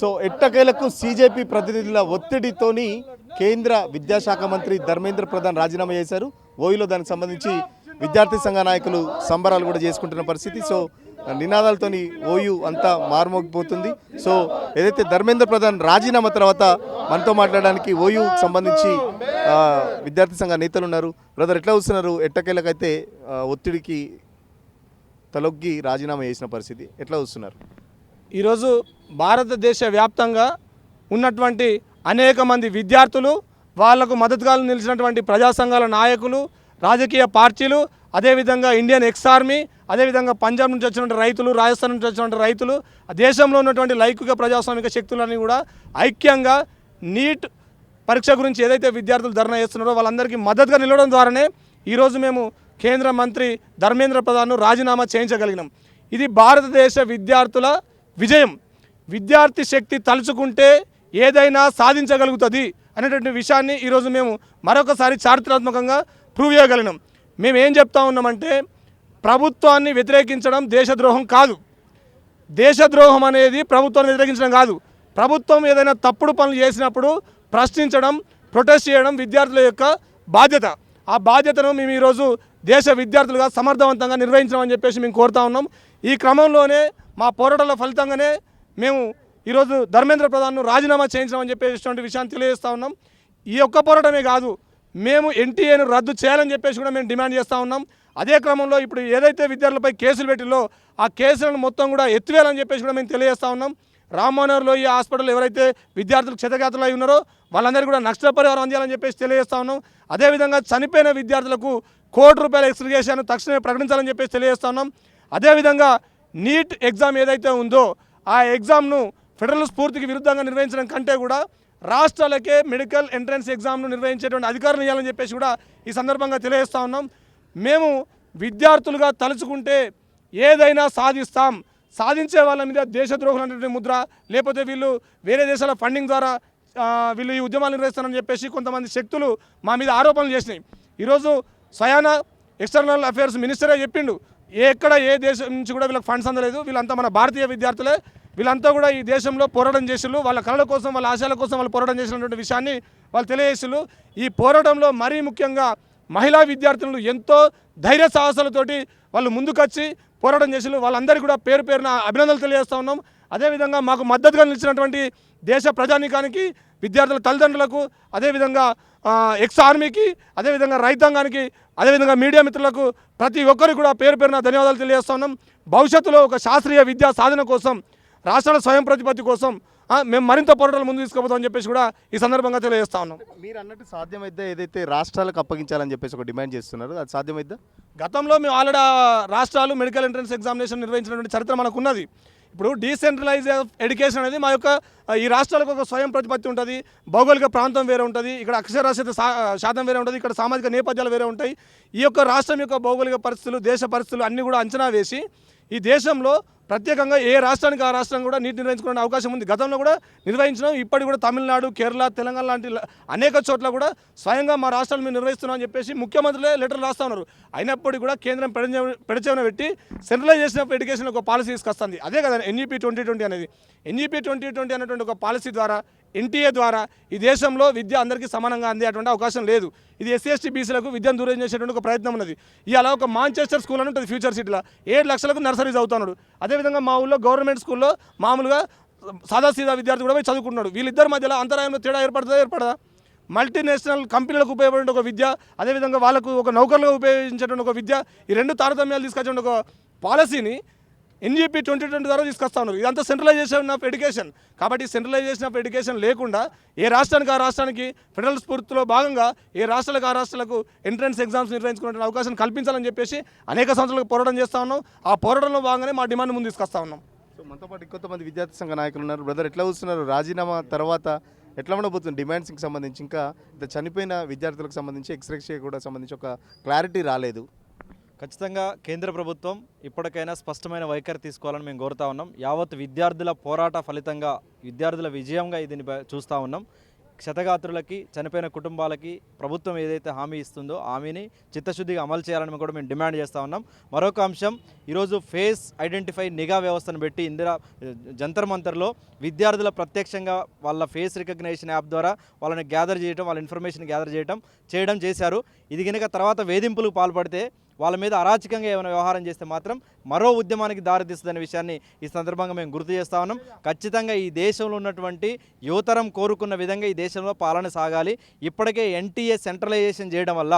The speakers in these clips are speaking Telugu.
సో ఎట్టకేలకు సీజేపీ ప్రతినిధుల ఒత్తిడితోని కేంద్ర విద్యాశాఖ మంత్రి ధర్మేంద్ర ప్రధాన్ రాజీనామా చేశారు. ఓయూలో దానికి సంబంధించి విద్యార్థి సంఘ నాయకులు సంబరాలు కూడా చేసుకుంటున్న పరిస్థితి. సో నినాదాలతోని ఓయూ అంతా మారుమోగిపోతుంది. సో ఏదైతే ధర్మేంద్ర ప్రధాన్ రాజీనామా తర్వాత మనతో మాట్లాడడానికి ఓయూకి సంబంధించి విద్యార్థి సంఘ నేతలు ఉన్నారు. బ్రదర్, ఎట్లా చూస్తున్నారు? ఎట్టకేలకైతే ఒత్తిడికి తలొగ్గి రాజీనామా చేసిన పరిస్థితి ఎట్లా చూస్తున్నారు? ఈరోజు భారతదేశ వ్యాప్తంగా ఉన్నటువంటి అనేక మంది విద్యార్థులు, వాళ్లకు మద్దతుగా నిలిచినటువంటి ప్రజా సంఘాల నాయకులు, రాజకీయ పార్టీలు, అదేవిధంగా ఇండియన్ ఎక్స్ ఆర్మీ, అదేవిధంగా పంజాబ్ నుంచి వచ్చినటువంటి రైతులు, రాజస్థాన్ నుంచి వచ్చినటువంటి రైతులు, దేశంలో ఉన్నటువంటి లౌకిక ప్రజాస్వామిక శక్తులన్నీ కూడా ఐక్యంగా నీట్ పరీక్ష గురించి ఏదైతే విద్యార్థులు ధర్నా చేస్తున్నారో వాళ్ళందరికీ మద్దతుగా నిలవడం ద్వారానే ఈరోజు మేము కేంద్ర మంత్రి ధర్మేంద్ర ప్రధాన్ను రాజీనామా చేయించగలిగినాం. ఇది భారతదేశ విద్యార్థుల విజయం. విద్యార్థి శక్తి తలుచుకుంటే ఏదైనా సాధించగలుగుతుంది అనేటువంటి విషయాన్ని ఈరోజు మేము మరొకసారి చారిత్రాత్మకంగా ప్రూవ్ చేయగలిగినాం. మేము ఏం చెప్తా ఉన్నామంటే, ప్రభుత్వాన్ని వ్యతిరేకించడం దేశద్రోహం కాదు. దేశద్రోహం అనేది ప్రభుత్వాన్ని వ్యతిరేకించడం కాదు. ప్రభుత్వం ఏదైనా తప్పుడు పనులు చేసినప్పుడు ప్రశ్నించడం, ప్రొటెస్ట్ చేయడం విద్యార్థుల యొక్క బాధ్యత. ఆ బాధ్యతను మేము ఈరోజు దేశ విద్యార్థులుగా సమర్థవంతంగా నిర్వహించమని చెప్పేసి మేము కోరుతా ఉన్నాం. ఈ క్రమంలోనే మా పోరాటాల ఫలితంగానే మేము ఈరోజు ధర్మేంద్ర ప్రధాన్ను రాజీనామా చేయించమని చెప్పేటువంటి విషయాన్ని తెలియజేస్తూ ఉన్నాం. ఈ ఒక్క పోరాటమే కాదు, మేము ఎన్టీఏను రద్దు చేయాలని చెప్పేసి కూడా మేము డిమాండ్ చేస్తూ ఉన్నాం. అదే క్రమంలో ఇప్పుడు ఏదైతే విద్యార్థులపై కేసులు పెట్టిలో ఆ కేసులను మొత్తం కూడా ఎత్తివేయాలని చెప్పేసి కూడా మేము తెలియజేస్తూ ఉన్నాం. రామ్మోహన్లో ఈ హాస్పిటల్ ఎవరైతే విద్యార్థులు క్షతగాతులు అయి ఉన్నారో వాళ్ళందరికీ కూడా నష్టపరిహారం అందించాలని చెప్పేసి తెలియజేస్తూ ఉన్నాం. అదేవిధంగా చనిపోయిన విద్యార్థులకు ₹1 ఎక్స్గ్రేషియాను తక్షణమే ప్రకటించాలని చెప్పేసి తెలియజేస్తూ ఉన్నాం. అదేవిధంగా నీట్ ఎగ్జామ్ ఏదైతే ఉందో ఆ ఎగ్జామ్ను ఫెడరల్ స్ఫూర్తికి విరుద్ధంగా నిర్వహించడం కంటే కూడా రాష్ట్రాలకే మెడికల్ ఎంట్రన్స్ ఎగ్జామ్ను నిర్వహించేటువంటి అధికారులు ఇవ్వాలని చెప్పేసి కూడా ఈ సందర్భంగా తెలియజేస్తూ ఉన్నాం. మేము విద్యార్థులుగా తలుచుకుంటే ఏదైనా సాధిస్తాం. సాధించే వాళ్ళ మీద దేశద్రోహులు అనేటువంటి ముద్ర, లేకపోతే వీళ్ళు వేరే దేశాల ఫండింగ్ ద్వారా వీళ్ళు ఈ ఉద్యమాలు నిర్వహిస్తారని చెప్పేసి కొంతమంది శక్తులు మా మీద ఆరోపణలు చేసినాయి. ఈరోజు స్వయాన ఎక్స్టర్నల్ అఫేర్స్ మినిస్టరే చెప్పిండు, ఎక్కడ ఏ దేశం నుంచి కూడా వీళ్ళకి ఫండ్స్ అందలేదు, వీళ్ళంతా మన భారతీయ విద్యార్థులే, వీళ్ళంతా కూడా ఈ దేశంలో పోరాటం చేసిళ్ళు, వాళ్ళ కళల కోసం, వాళ్ళ ఆశయాల కోసం వాళ్ళు పోరాటం చేసినటువంటి విషయాన్ని వాళ్ళు తెలియజేసిళ్ళు. ఈ పోరాటంలో మరీ ముఖ్యంగా మహిళా విద్యార్థులు ఎంతో ధైర్య సాహసాలతోటి వాళ్ళు ముందుకొచ్చి పోరాటం చేసిళ్ళు. వాళ్ళందరికీ కూడా పేరు పేరున అభినందనలు తెలియజేస్తూ ఉన్నాం. అదేవిధంగా మాకు మద్దతుగా నిలిచినటువంటి దేశ ప్రజానీకానికి, విద్యార్థుల తల్లిదండ్రులకు, అదేవిధంగా ఎక్స్ ఆర్మీకి, అదేవిధంగా రైతాంగానికి, అదేవిధంగా మీడియా మిత్రులకు ప్రతి ఒక్కరికి కూడా పేరు పేరున ధన్యవాదాలు తెలియజేస్తూ ఉన్నాం. భవిష్యత్తులో ఒక శాస్త్రీయ విద్యా సాధన కోసం, రాష్ట్రాల స్వయం ప్రతిపత్తి కోసం మేము మరింత పోరాటాలు ముందు తీసుకుపోతామని చెప్పేసి కూడా ఈ సందర్భంగా తెలియజేస్తా ఉన్నాం. మీరు అన్నట్టు సాధ్యమైతే ఏదైతే రాష్ట్రాలకు అప్పగించాలని చెప్పేసి ఒక డిమాండ్ చేస్తున్నారు, అది సాధ్యమైద్దా? గతంలో మేము ఆల్రెడీ రాష్ట్రాలు మెడికల్ ఎంట్రన్స్ ఎగ్జామినేషన్ నిర్వహించినటువంటి చరిత్ర మనకు ఉన్నది. ఇప్పుడు డీసెంట్రలైజ్ ఎడ్యుకేషన్ అనేది మా యొక్క ఈ రాష్ట్రాలకు ఒక స్వయం ప్రతిపత్తి ఉంటుంది. భౌగోళిక ప్రాంతం వేరే ఉంటుంది, ఇక్కడ అక్షరాస్యత శాతం వేరే ఉంటుంది, ఇక్కడ సామాజిక నేపథ్యాలు వేరే ఉంటాయి. ఈ యొక్క రాష్ట్రం యొక్క భౌగోళిక పరిస్థితులు, దేశ పరిస్థితులు అన్నీ కూడా అంచనా వేసి ఈ దేశంలో ప్రత్యేకంగా ఏ రాష్ట్రానికి ఆ రాష్ట్రం కూడా నీట్ నిర్వహించుకునే అవకాశం ఉంది. గతంలో కూడా నిర్వహించడం, ఇప్పటికి కూడా తమిళనాడు, కేరళ, తెలంగాణ లాంటి అనేక చోట్ల కూడా స్వయంగా మా రాష్ట్రాలు మేము నిర్వహిస్తున్నామని చెప్పేసి ముఖ్యమంత్రులే లెటర్లు రాస్తూ ఉన్నారు. అయినప్పటికీ కూడా కేంద్రం పెడచెవిన పెట్టి సెంట్రలైజేషన్ ఆఫ్ ఎడ్యుకేషన్ ఒక పాలసీ తీసుకొస్తుంది. అదే కదా NEP 2020 అనేది. NEP 2020 అనేటువంటి ఒక పాలసీ ద్వారా, NTA ద్వారా ఈ దేశంలో విద్య అందరికీ సమానంగా అందేటువంటి అవకాశం లేదు. ఇది SC ST BCలకు విద్యను దూరం చేసేటువంటి ఒక ప్రయత్నం ఉన్నది. ఇలా ఒక మాంచెస్టర్ స్కూల్ అని ఉంటుంది ఫ్యూచర్ సిటీలో, 7 లక్షలకు నర్సరీ చదువుతున్నాడు. అదేవిధంగా మా ఊళ్ళో గవర్నమెంట్ స్కూల్లో మామూలుగా సాదాసీదా విద్యార్థి కూడా పోయి చదువుకుంటున్నాడు. వీళ్ళిద్దరి మధ్యలో అంతరాయంలో తేడా ఏర్పడదా? మల్టీనేషనల్ కంపెనీలకు ఉపయోగపడే ఒక విద్య, అదేవిధంగా వాళ్ళకు ఒక నౌకర్లుగా ఉపయోగించేటువంటి ఒక విద్య, ఈ రెండు తారతమ్యాలు తీసుకొచ్చే ఒక పాలసీని NEP 2020 ద్వారా తీసుకొస్తా ఉన్నారు. ఇదంతా సెంట్రలైజేషన్ ఆఫ్ ఎడ్యుకేషన్. కాబట్టి సెంట్రలైజేషన్ ఆఫ్ ఎడ్యుకేషన్ లేకుండా ఏ రాష్ట్రానికి ఆ రాష్ట్రానికి ఫెడరల్ స్ఫూర్తిలో భాగంగా ఏ రాష్ట్రాలకు ఆ రాష్ట్రాలకు ఎంట్రన్స్ ఎగ్జామ్స్ నిర్వహించుకునే అవకాశం కల్పించాలని చెప్పేసి అనేక సంవత్సరాలకు పోరాటం చేస్తూ ఉన్నాం. ఆ పోరాటంలో భాగంగానే మా డిమాండ్ ముందు తీసుకొస్తా ఉన్నాం. సో మనతో పాటు కొంతమంది విద్యార్థి సంఘ నాయకులు ఉన్నారు. బ్రదర్, ఎట్లా చూస్తున్నారు? రాజీనామా తర్వాత ఎట్లా ఉండబోతుంది? డిమాండ్స్కి సంబంధించి, ఇంకా చనిపోయిన విద్యార్థులకు సంబంధించి, ఎక్స్రేషియా కూడా సంబంధించి ఒక క్లారిటీ రాలేదు. ఖచ్చితంగా కేంద్ర ప్రభుత్వం ఇప్పటికైనా స్పష్టమైన వైఖరి తీసుకోవాలని మేము కోరుతా ఉన్నాం. యావత్ విద్యార్థుల పోరాట ఫలితంగా, విద్యార్థుల విజయంగా దీన్ని చూస్తూ ఉన్నాం. క్షతగాత్రులకి చనిపోయిన కుటుంబాలకి ప్రభుత్వం ఏదైతే హామీ ఇస్తుందో హామీని చిత్తశుద్ధిగా అమలు చేయాలని కూడా మేము డిమాండ్ చేస్తూ ఉన్నాం. మరొక అంశం, ఈరోజు ఫేస్ ఐడెంటిఫై నిఘా వ్యవస్థను పెట్టి జంతర్ మంతర్లో విద్యార్థుల ప్రత్యక్షంగా వాళ్ళ ఫేస్ రికగ్నిషన్ యాప్ ద్వారా వాళ్ళని గ్యాదర్ చేయడం, వాళ్ళ ఇన్ఫర్మేషన్ గ్యాదర్ చేయడం చేశారు. ఇది కనుక తర్వాత వేధింపులకు పాల్పడితే, వాళ్ళ మీద అరాచకంగా ఏమైనా వ్యవహారం చేస్తే మాత్రం మరో ఉద్యమానికి దారితీస్తుందనే విషయాన్ని ఈ సందర్భంగా మేము గుర్తు చేస్తా ఉన్నాం. ఖచ్చితంగా ఈ దేశంలో ఉన్నటువంటి యువతరం కోరుకున్న విధంగా ఈ దేశంలో పాలన సాగాలి. ఇప్పటికే ఎన్టీఏ సెంట్రలైజేషన్ చేయడం వల్ల,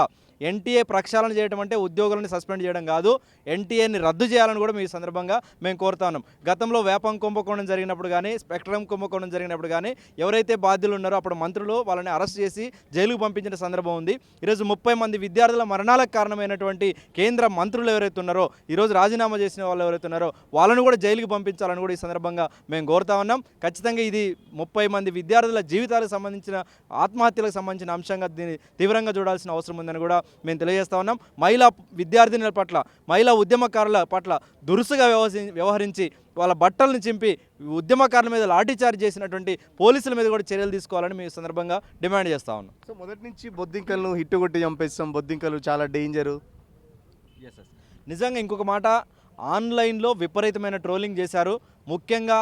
ఎన్టీఏ ప్రక్షాళన చేయడం అంటే ఉద్యోగులను సస్పెండ్ చేయడం కాదు, ఎన్టీఏని రద్దు చేయాలని కూడా మీ సందర్భంగా మేము కోరుతా ఉన్నాం. గతంలో వేపం కుంభకోణం జరిగినప్పుడు కానీ, స్పెక్ట్రమ్ కుంభకోణం జరిగినప్పుడు కానీ ఎవరైతే బాధ్యులు ఉన్నారో అప్పుడు మంత్రులు వాళ్ళని అరెస్ట్ చేసి జైలుకు పంపించిన సందర్భం ఉంది. ఈరోజు 30 మంది విద్యార్థుల మరణాలకు కారణమైనటువంటి కేంద్ర మంత్రులు ఎవరైతే ఉన్నారో, ఈరోజు రాజీనామా చేసిన వాళ్ళు ఎవరైతే ఉన్నారో వాళ్ళను కూడా జైలుకు పంపించాలని కూడా ఈ సందర్భంగా మేము కోరుతా ఉన్నాం. ఖచ్చితంగా ఇది 30 మంది విద్యార్థుల జీవితాలకు సంబంధించిన, ఆత్మహత్యలకు సంబంధించిన అంశంగా దీన్ని తీవ్రంగా చూడాల్సిన అవసరం ఉందని కూడా మేము తెలియజేస్తా ఉన్నాం. మహిళా విద్యార్థినుల పట్ల, మహిళా ఉద్యమకారుల పట్ల దురుసుగా వ్యవహరించి వాళ్ళ బట్టలను చింపి ఉద్యమకారుల మీద లాఠీచార్జ్ చేసినటువంటి పోలీసుల మీద కూడా చర్యలు తీసుకోవాలని మేము ఈ సందర్భంగా డిమాండ్ చేస్తా ఉన్నాం. సో మొదటి నుంచి బొద్దింకలను హిట్టుకొట్టి చంపేస్తాం, బొద్దింకలు చాలా డేంజరు. నిజంగా ఇంకొక మాట, ఆన్లైన్లో విపరీతమైన ట్రోలింగ్ చేశారు. ముఖ్యంగా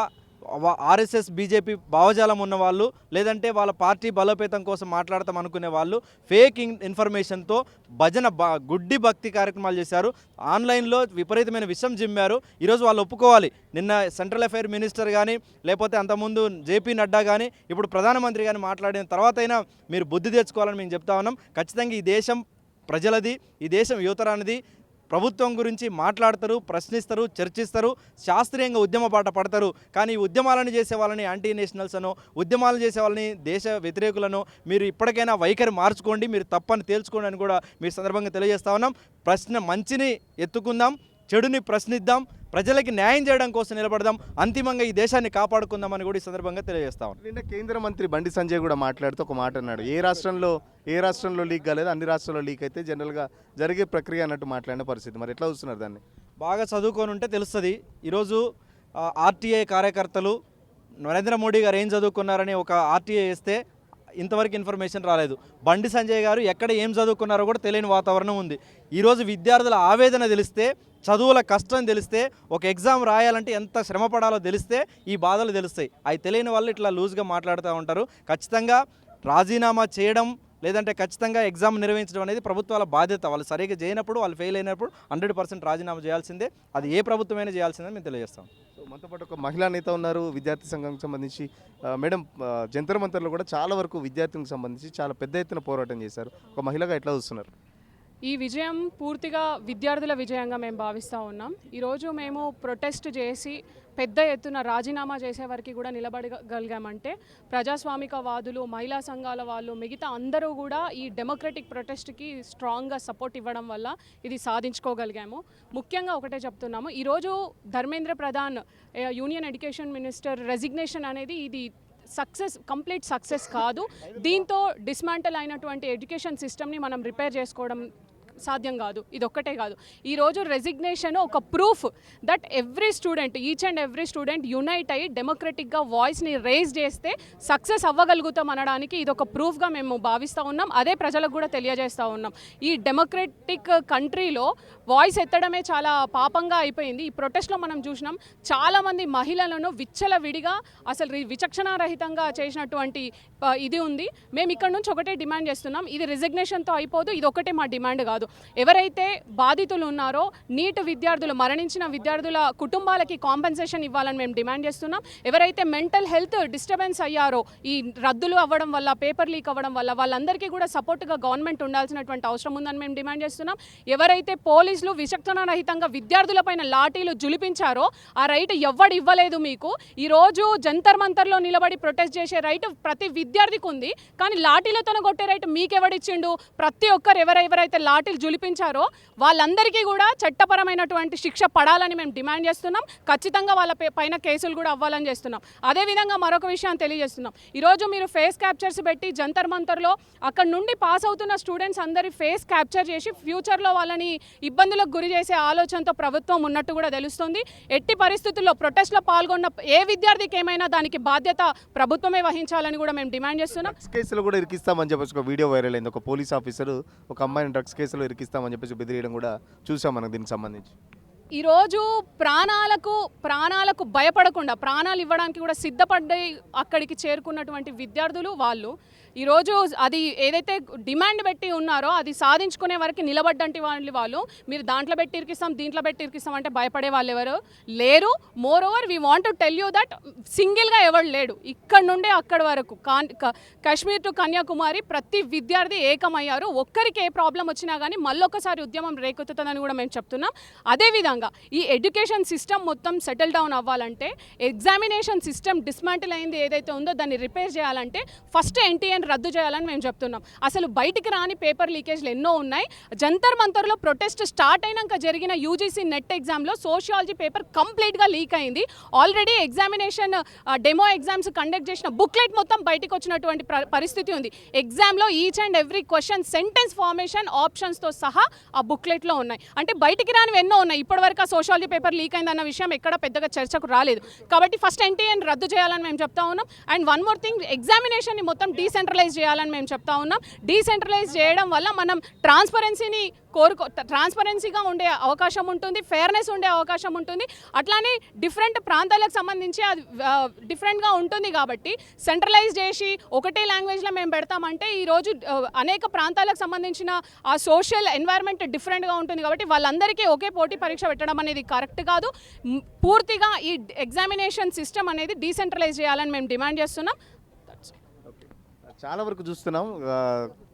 ఆర్ఎస్ఎస్ బీజేపీ భావజాలం ఉన్న వాళ్ళు, లేదంటే వాళ్ళ పార్టీ బలోపేతం కోసం మాట్లాడతాం అనుకునే వాళ్ళు ఫేక్ ఇన్ఫర్మేషన్తో గుడ్డి భక్తి కార్యక్రమాలు చేశారు. ఆన్లైన్లో విపరీతమైన విషం జిమ్మారు. ఈరోజు వాళ్ళు ఒప్పుకోవాలి. నిన్న సెంట్రల్ అఫైర్ మినిస్టర్ కానీ, లేకపోతే అంతకుముందు జేపీ నడ్డా కానీ, ఇప్పుడు ప్రధానమంత్రి కానీ మాట్లాడిన తర్వాతైనా మీరు బుద్ధి తెచ్చుకోవాలని మేము చెప్తా ఉన్నాం. ఖచ్చితంగా ఈ దేశం ప్రజలది, ఈ దేశం యువతరానిది. ప్రభుత్వం గురించి మాట్లాడతారు, ప్రశ్నిస్తారు, చర్చిస్తారు, శాస్త్రీయంగా ఉద్యమ బాట పడతారు. కానీ ఈ ఉద్యమాలను చేసే వాళ్ళని యాంటీ నేషనల్స్ అనో, ఉద్యమాలు చేసే వాళ్ళని దేశ వ్యతిరేకులను మీరు ఇప్పటికైనా వైఖరి మార్చుకోండి, మీరు తప్పని తేల్చుకోండి అని కూడా మీ సందర్భంగా తెలియజేస్తా ఉన్నాం. మంచిని ఎత్తుకుందాం, చెడుని ప్రశ్నిద్దాం, ప్రజలకి న్యాయం చేయడం కోసం నిలబడదాం, అంతిమంగా ఈ దేశాన్ని కాపాడుకుందామని కూడా ఈ సందర్భంగా తెలియజేస్తాం. నిన్న కేంద్ర మంత్రి బండి సంజయ్ కూడా మాట్లాడుతూ ఒక మాట అన్నాడు, ఏ రాష్ట్రంలో లీక్ కాలేదు, అన్ని రాష్ట్రాల్లో లీక్ అయితే జనరల్గా జరిగే ప్రక్రియ అన్నట్టు మాట్లాడిన పరిస్థితి. మరి ఎట్లా చూస్తున్నారు దాన్ని? బాగా చదువుకొని ఉంటే తెలుస్తుంది. ఈరోజు ఆర్టీఐ కార్యకర్తలు నరేంద్ర మోడీ గారు ఏం చదువుకున్నారని ఒక ఆర్టీఐ వేస్తే ఇంతవరకు ఇన్ఫర్మేషన్ రాలేదు. బండి సంజయ్ గారు ఎక్కడ ఏం చదువుకున్నారో కూడా తెలియని వాతావరణం ఉంది. ఈరోజు విద్యార్థుల ఆవేదన తెలిస్తే, చదువుల కష్టం తెలిస్తే, ఒక ఎగ్జామ్ రాయాలంటే ఎంత శ్రమ పడాలో తెలిస్తే ఈ బాధలు తెలుస్తాయి. అవి తెలియని వాళ్ళు ఇట్లా లూజ్గా మాట్లాడుతూ ఉంటారు. ఖచ్చితంగా రాజీనామా చేయడం, లేదంటే ఖచ్చితంగా ఎగ్జామ్ నిర్వహించడం అనేది ప్రభుత్వాల బాధ్యత. వాళ్ళు సరిగ్గా చేయనప్పుడు, వాళ్ళు ఫెయిల్ అయినప్పుడు 100% రాజీనామా చేయాల్సిందే. అది ఏ ప్రభుత్వమైనా చేయాల్సిందే మేము తెలియజేస్తాం. సో మనతో పాటు ఒక మహిళా నేత ఉన్నారు, విద్యార్థి సంఘానికి సంబంధించి. మేడం, జంతర్ మంతర్లో కూడా చాలా వరకు విద్యార్థులకు సంబంధించి చాలా పెద్ద ఎత్తున పోరాటం చేశారు. ఒక మహిళగా ఎట్లా చూస్తున్నారు? ఈ విజయం పూర్తిగా విద్యార్థుల విజయంగా మేము భావిస్తూ ఉన్నాం. ఈరోజు మేము ప్రొటెస్ట్ చేసి పెద్ద ఎత్తున రాజీనామా చేసే వరకు కూడా నిలబడగలిగామంటే ప్రజాస్వామికవాదులు, మహిళా సంఘాల వాళ్ళు, మిగతా అందరూ కూడా ఈ డెమోక్రటిక్ ప్రొటెస్ట్కి స్ట్రాంగ్గా సపోర్ట్ ఇవ్వడం వల్ల ఇది సాధించుకోగలిగాము. ముఖ్యంగా ఒకటే చెప్తున్నాము, ఈరోజు Dharmendra Pradhan union education minister resignation అనేది ఇది కంప్లీట్ సక్సెస్ కాదు. దీంతో డిస్మాంటల్ అయినటువంటి ఎడ్యుకేషన్ సిస్టమ్ని మనం రిపేర్ చేసుకోవడం సాధ్యం కాదు. ఇది ఒక్కటే కాదు, ఈరోజు రెసిగ్నేషన్ ఒక proof that each and every student unite అయ్యి డెమోక్రటిక్గా వాయిస్ని రేజ్ చేస్తే సక్సెస్ అవ్వగలుగుతాం అనడానికి ఇది ఒక ప్రూఫ్గా మేము భావిస్తూ ఉన్నాం. అదే ప్రజలకు కూడా తెలియజేస్తూ ఉన్నాం. ఈ డెమోక్రటిక్ కంట్రీలో వాయిస్ ఎత్తడమే చాలా పాపంగా అయిపోయింది. ఈ ప్రొటెస్ట్లో మనం చూసినాం, చాలామంది మహిళలను విచ్చలవిడిగా అసలు విచక్షణారహితంగా చేసినటువంటి ఇది ఉంది. మేము ఇక్కడ నుంచి ఒకటే డిమాండ్ చేస్తున్నాం, ఇది రిజిగ్నేషన్తో అయిపోదు, ఇది ఒకటే మా డిమాండ్ కాదు. ఎవరైతే బాధితులు ఉన్నారో, నీట్ విద్యార్థులు, మరణించిన విద్యార్థుల కుటుంబాలకి కాంపెన్సేషన్ ఇవ్వాలని మేము డిమాండ్ చేస్తున్నాం. ఎవరైతే మెంటల్ హెల్త్ డిస్టర్బెన్స్ అయ్యారో ఈ రద్దులు అవ్వడం వల్ల, పేపర్ లీక్ అవ్వడం వల్ల, వాళ్ళందరికీ కూడా సపోర్ట్గా గవర్నమెంట్ ఉండాల్సినటువంటి అవసరం ఉందని మేము డిమాండ్ చేస్తున్నాం. ఎవరైతే పోలీసులు విచక్షణారహితంగా విద్యార్థులపైన లాఠీలు జులిపించారో ఆ రైట్ ఎవ్వడు ఇవ్వలేదు మీకు. ఈరోజు జంతర్ మంతర్లో నిలబడి ప్రొటెస్ట్ చేసే రైట్ ప్రతి విద్యార్థికి ఉంది, కానీ లాఠీలతో కొట్టే రైట్ మీకెవడిచ్చిండు? ప్రతి ఒక్కరు ఎవరైతే లాఠీలు చేతులు జులిపించారో వాళ్ళందరికీ కూడా చట్టపరమైనటువంటి శిక్ష పడాలని మేము డిమాండ్ చేస్తున్నాం. ఖచ్చితంగా వాళ్ళ పైన కేసులు కూడా అవ్వాలని చేస్తున్నాం. అదేవిధంగా మరొక విషయాన్ని తెలియజేస్తున్నాం. ఈరోజు మీరు ఫేస్ క్యాప్చర్స్ పెట్టి జంతర్ మంతర్లో అక్కడ నుండి పాస్ అవుతున్న స్టూడెంట్స్ అందరి ఫేస్ క్యాప్చర్ చేసి ఫ్యూచర్లో వాళ్ళని ఇబ్బందులకు గురి చేసే ఆలోచనతో ప్రభుత్వం ఉన్నట్టు కూడా తెలుస్తుంది. ఎట్టి పరిస్థితుల్లో ప్రొటెస్ట్లో పాల్గొన్న ఏ విద్యార్థికి ఏమైనా దానికి బాధ్యత ప్రభుత్వమే వహించాలని కూడా మేము డిమాండ్ చేస్తున్నాం. డ్రగ్స్ కేసులో కూడా ఇరికిస్తామని చెప్పేసి ఒక వీడియో వైరల్ అయింది. ఒక పోలీస్ ఆఫీసర్ ఒక అమ్మాయిని డ్రగ్స్ కేసులో ఇరికిస్తామని చెప్పేసి బెదిరియడం కూడా చూసాం మనం దీనికి సంబంధించి. ఈరోజు ప్రాణాలకు భయపడకుండా ప్రాణాలు ఇవ్వడానికి కూడా సిద్ధపడ్డ అక్కడికి చేరుకున్నటువంటి విద్యార్థులు వాళ్ళు ఈరోజు అది ఏదైతే డిమాండ్ పెట్టి ఉన్నారో అది సాధించుకునే వరకు నిలబడ్డంటి వాళ్ళు మీరు దాంట్లో పెట్టి ఇరికిస్తాం దీంట్లో పెట్టి ఇరికిస్తాం అంటే భయపడే వాళ్ళు ఎవరు లేరు. More over we want to tell you that సింగిల్గా ఎవరు లేడు. ఇక్కడ నుండే అక్కడి వరకు కాశ్మీర్ టు కన్యాకుమారి ప్రతి విద్యార్థి ఏకమయ్యారు. ఒక్కరికి ఏ ప్రాబ్లం వచ్చినా కానీ మళ్ళొకసారి ఉద్యమం రేకెత్తుతుందని కూడా మేము చెప్తున్నాం. అదేవిధంగా ఈ ఎడ్యుకేషన్ సిస్టమ్ మొత్తం సెటిల్ డౌన్ అవ్వాలంటే ఎగ్జామినేషన్ సిస్టమ్ డిస్మాంటిల్ అయింది ఏదైతే ఉందో దాన్ని రిపేర్ చేయాలంటే ఫస్ట్ ఎన్టీఎన్ రద్దు చేయాలని మేము చెప్తున్నాం. అసలు బయటికి రాని పేపర్ లీకేజ్లు ఎన్నో ఉన్నాయి. జంతర్ మంతర్లో ప్రొటెస్ట్ స్టార్ట్ అయినాక జరిగిన యూజీసీ నెట్ ఎగ్జామ్లో సోషియాలజీ పేపర్ కంప్లీట్గా లీక్ అయింది. Already examination demo exams conduct చేసిన బుక్లెట్ మొత్తం బయటకు వచ్చినటువంటి పరిస్థితి ఉంది. ఎగ్జామ్లో each and every question sentence formation ఆప్షన్స్తో సహా ఆ బుక్లెట్లో ఉన్నాయి. అంటే బయటికి రానివి ఎన్నో ఉన్నాయి. ఇప్పటివరకు ఆ సోషియాలజీ పేపర్ లీక్ అయిందన్న విషయం ఎక్కడ పెద్దగా చర్చకు రాలేదు. కాబట్టి ఫస్ట్ ఎన్టీఎన్ రద్దు చేయాలని మేము చెప్తా ఉన్నాం. అండ్ వన్ మోర్ థింగ్, ఎగ్జామినేషన్ని మొత్తం డీసెంట్రలైజ్ చేయాలని మేము చెప్తా ఉన్నాం. డీసెంట్రలైజ్ చేయడం వల్ల మనం ట్రాన్స్పరెన్సీగా ఉండే అవకాశం ఉంటుంది, ఫెయిర్నెస్ ఉండే అవకాశం ఉంటుంది. అట్లానే డిఫరెంట్ ప్రాంతాలకు సంబంధించి అది డిఫరెంట్గా ఉంటుంది. కాబట్టి సెంట్రలైజ్ చేసి ఒకటే లాంగ్వేజ్లో మేము పెడతామంటే ఈరోజు అనేక ప్రాంతాలకు సంబంధించిన ఆ సోషల్ ఎన్వైర్న్మెంట్ డిఫరెంట్గా ఉంటుంది. కాబట్టి వాళ్ళందరికీ ఒకే పోటీ పరీక్ష పెట్టడం అనేది కరెక్ట్ కాదు. పూర్తిగా ఈ ఎగ్జామినేషన్ సిస్టమ్ అనేది డీసెంట్రలైజ్ చేయాలని మేము డిమాండ్ చేస్తున్నాం. చాలా వరకు చూస్తున్నాం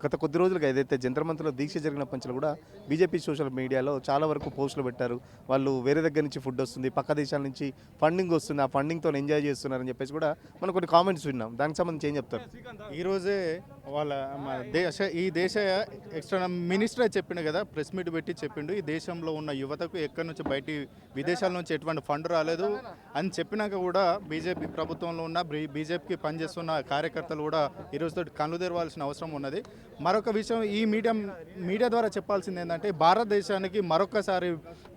గత కొద్ది రోజులుగా ఏదైతే జంతర్ మంతర్లో దీక్ష జరిగిన పంచులు కూడా బీజేపీ సోషల్ మీడియాలో చాలా వరకు పోస్టులు పెట్టారు. వాళ్ళు వేరే దగ్గర నుంచి ఫుడ్ వస్తుంది, పక్క దేశాల నుంచి ఫండింగ్ వస్తుంది, ఆ ఫండింగ్తో ఎంజాయ్ చేస్తున్నారని చెప్పేసి కూడా మనం కొన్ని కామెంట్స్ విన్నాం. దానికి సంబంధించి ఏం చెప్తారు? ఈరోజే వాళ్ళ ఈ దేశ ఎక్స్టర్నల్ మినిస్టర్ చెప్పిండు కదా, ప్రెస్ మీట్ పెట్టి చెప్పిండు ఈ దేశంలో ఉన్న యువతకు ఎక్కడి నుంచి బయటి విదేశాల నుంచి ఎటువంటి ఫండ్ రాలేదు అని చెప్పినాక కూడా బీజేపీ ప్రభుత్వంలో ఉన్న బీజేపీకి పనిచేస్తున్న కార్యకర్తలు కూడా ఈరోజుతో కళ్ళు తెరవాల్సిన అవసరం ఉన్నది. మరొక విషయం ఈ మీడియా ద్వారా చెప్పాల్సింది ఏంటంటే భారతదేశానికి మరొకసారి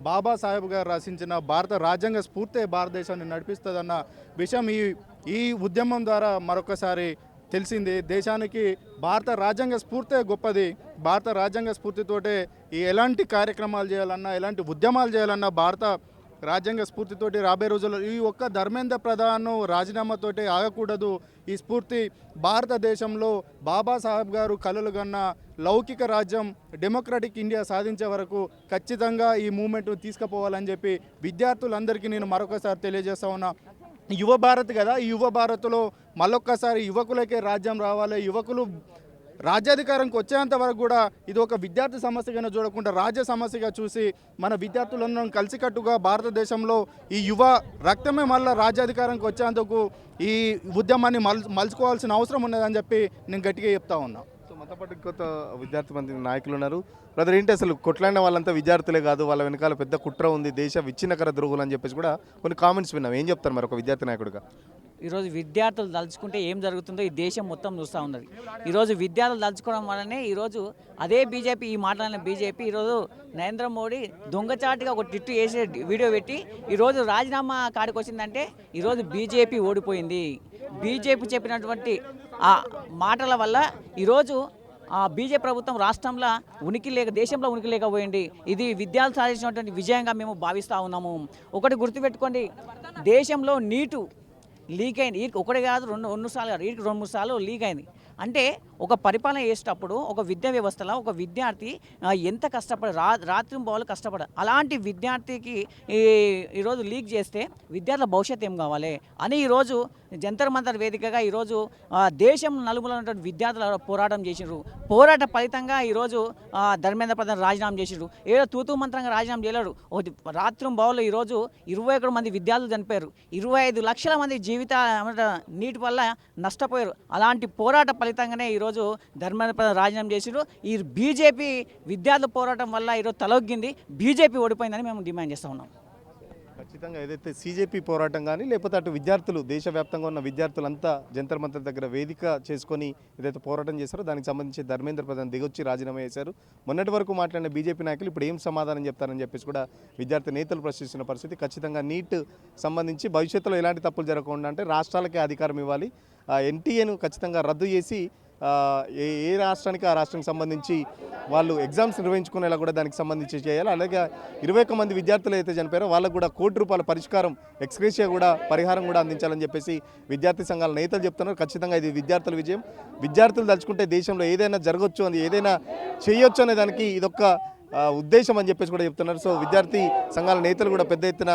బాబాసాహెబ్ గారు రచించిన భారత రాజ్యాంగ స్ఫూర్తి భారతదేశాన్ని నడిపిస్తుందన్న విషయం ఈ ఉద్యమం ద్వారా మరొకసారి తెలిసింది. దేశానికి భారత రాజ్యాంగ స్ఫూర్తే గొప్పది. భారత రాజ్యాంగ స్ఫూర్తితోటే ఎలాంటి కార్యక్రమాలు చేయాలన్నా ఎలాంటి ఉద్యమాలు చేయాలన్నా భారత రాజ్యాంగ స్ఫూర్తితోటి రాబోయే రోజుల్లో ఈ ఒక్క ధర్మేంద్ర ప్రధాన్ రాజీనామాతోటి ఆగకూడదు. ఈ స్ఫూర్తి భారతదేశంలో బాబాసాహెబ్ గారు కలలు కన్న లౌకిక రాజ్యం డెమోక్రటిక్ ఇండియా సాధించే వరకు ఖచ్చితంగా ఈ మూమెంట్ను తీసుకుపోవాలని చెప్పి విద్యార్థులందరికీ నేను మరొకసారి తెలియజేస్తా ఉన్నా. యువ భారత్ కదా, ఈ యువ భారత్లో మళ్ళొక్కసారి యువకులకే రాజ్యం రావాలి. యువకులు రాజ్యాధికారంకి వచ్చేంత వరకు కూడా ఇది ఒక విద్యార్థి సమస్యగానే చూడకుండా రాజ్య సమస్యగా చూసి మన విద్యార్థులందరం కలిసికట్టుగా భారతదేశంలో ఈ యువ రక్తమే మళ్ళీ రాజ్యాధికారంకి వచ్చేందుకు ఈ ఉద్యమాన్ని మలుచుకోవాల్సిన అవసరం ఉన్నదని చెప్పి నేను గట్టిగా చెప్తా ఉన్నా. సో మనతో పాటు ఇంకొక విద్యార్థి మంది నాయకులు ఉన్నారు. బ్రదర్, ఏంటి అసలు కొట్లాడిన వాళ్ళంతా విద్యార్థులే కాదు, వాళ్ళ వెనకాల పెద్ద కుట్ర ఉంది, దేశ విచ్ఛిన్నకర ద్రోహులు అని చెప్పేసి కూడా కొన్ని కామెంట్స్ విన్నాం. ఏం చెప్తారు మరి ఒక విద్యార్థి నాయకుడిగా? ఈరోజు విద్యార్థులు తలుచుకుంటే ఏం జరుగుతుందో ఈ దేశం మొత్తం చూస్తూ ఉన్నది. ఈరోజు విద్యార్థులు తలుచుకోవడం వల్లనే ఈరోజు అదే బీజేపీ, ఈ మాట్లాడిన బీజేపీ ఈరోజు నరేంద్ర మోడీ దొంగచాటుగా ఒక ట్విట్ వేసే వీడియో పెట్టి ఈరోజు రాజీనామా కాడికి వచ్చిందంటే ఈరోజు బీజేపీ ఓడిపోయింది. బీజేపీ చెప్పినటువంటి ఆ మాటల వల్ల ఈరోజు బీజేపీ ప్రభుత్వం రాష్ట్రంలో దేశంలో ఉనికి లేకపోయింది. ఇది విద్యార్థులు సాధించినటువంటి విజయంగా మేము భావిస్తూ ఉన్నాము. ఒకటి గుర్తుపెట్టుకోండి, దేశంలో నీటు లీక్ అయింది. ఒకటి కాదు, రెండు సార్లు కాదు, 2-3 సార్లు లీక్ అయింది. అంటే ఒక పరిపాలన చేసేటప్పుడు ఒక విద్యా వ్యవస్థలో ఒక విద్యార్థి ఎంత కష్టపడి రాత్రింబవళ్ళు కష్టపడాలి. అలాంటి విద్యార్థికి ఈరోజు లీక్ చేస్తే విద్యార్థుల భవిష్యత్తు ఏం కావాలి అని ఈరోజు జంతర్ మంతర్ వేదికగా ఈరోజు దేశం నలుమూల ఉన్నటువంటి విద్యార్థులు పోరాటం చేసినారు. పోరాట ఫలితంగా ఈరోజు ధర్మేంద్ర ప్రధాన్ రాజీనామా చేసినారు. ఏదో తూతూ మంత్రంగా రాజీనామా చేయలేరు. ఒకటి రాత్రి బావులో ఈరోజు 21 మంది విద్యార్థులు చనిపోయారు. 25 లక్షల మంది జీవిత నీటి వల్ల నష్టపోయారు. అలాంటి పోరాట ఫలితంగానే ఈరోజు ధర్మేంద్ర ప్రధాన్ రాజీనామా చేసినారు. ఈ బీజేపీ విద్యార్థుల పోరాటం వల్ల ఈరోజు తలొగ్గింది. బీజేపీ ఓడిపోయిందని మేము డిమాండ్ చేస్తూ ఉన్నాం. ఖచ్చితంగా ఏదైతే సీజేపీ పోరాటం కానీ లేకపోతే అటు విద్యార్థులు దేశవ్యాప్తంగా ఉన్న విద్యార్థులంతా జంతర్ మంతర్ దగ్గర వేదిక చేసుకొని ఏదైతే పోరాటం చేశారో దానికి సంబంధించి ధర్మేంద్ర ప్రధాన్ దిగొచ్చి రాజీనామా చేశారు. మొన్నటి వరకు మాట్లాడిన బీజేపీ నాయకులు ఇప్పుడు ఏం సమాధానం చెప్తారని చెప్పేసి కూడా విద్యార్థి నేతలు ప్రశ్నిస్తున్న పరిస్థితి. ఖచ్చితంగా నీట్ సంబంధించి భవిష్యత్తులో ఎలాంటి తప్పులు జరగకుండా అంటే రాష్ట్రాలకే అధికారం ఇవ్వాలి, ఎన్టీఏను ఖచ్చితంగా రద్దు చేసి ఏ రాష్ట్రానికి ఆ రాష్ట్రానికి సంబంధించి వాళ్ళు ఎగ్జామ్స్ నిర్వహించుకునేలా కూడా దానికి సంబంధించి చేయాలి. అలాగే 21 మంది విద్యార్థులు అయితే చనిపోయారో వాళ్ళకు కూడా ₹1,00,00,000 పరిష్కారం ఎక్స్గ్రేషియా కూడా పరిహారం కూడా అందించాలని చెప్పేసి విద్యార్థి సంఘాల నేతలు చెప్తున్నారు. ఖచ్చితంగా ఇది విద్యార్థుల విజయం. విద్యార్థులు తలుచుకుంటే దేశంలో ఏదైనా జరగవచ్చు, అని ఏదైనా చేయొచ్చు అనే దానికి ఇదొక్క ఉద్దేశం అని చెప్పేసి కూడా చెప్తున్నారు. సో విద్యార్థి సంఘాల నేతలు కూడా పెద్ద ఎత్తున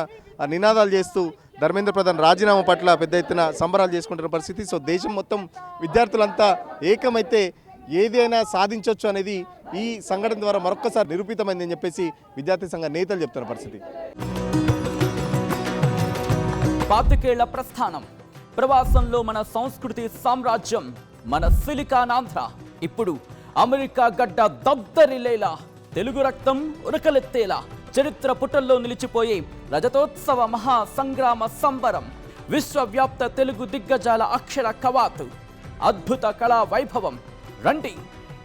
నినాదాలు చేస్తూ ధర్మేంద్ర ప్రధాన్ రాజీనామా పట్ల పెద్ద ఎత్తున సంబరాలు చేసుకుంటున్న పరిస్థితి. సో దేశం మొత్తం విద్యార్థులంతా ఏకమైతే ఏదైనా సాధించవచ్చు అనేది ఈ సంఘటన ద్వారా మరొక్కసారి నిరూపితమైందని చెప్పేసి విద్యార్థి సంఘ నేతలు చెప్తున్న పరిస్థితి. 25 ఏళ్ల ప్రస్థానం, ప్రవాసంలో మన సంస్కృతి సామ్రాజ్యం, మన సిలికాన్ ఆంధ్ర ఇప్పుడు అమెరికా గడ్డ దద్దరిల్లేలా, తెలుగు రక్తం ఉరకలెత్తేలా చరిత్ర పుటల్లో నిలిచిపోయే రజతోత్సవ మహా సంగ్రామ సంబరం, విశ్వవ్యాప్త తెలుగు దిగ్గజాల అక్షర కవాతు, అద్భుత కళా వైభవం. రండి,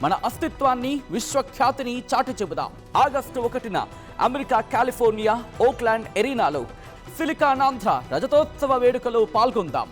మన అస్తిత్వాన్ని విశ్వఖ్యాతిని చాటి చెబుదాం. ఆగస్టు 1న అమెరికా కాలిఫోర్నియా ఓక్లాండ్ ఎరీనాలో సిలికాన్ ఆంధ్ర రజతోత్సవ వేడుకలో పాల్గొందాం.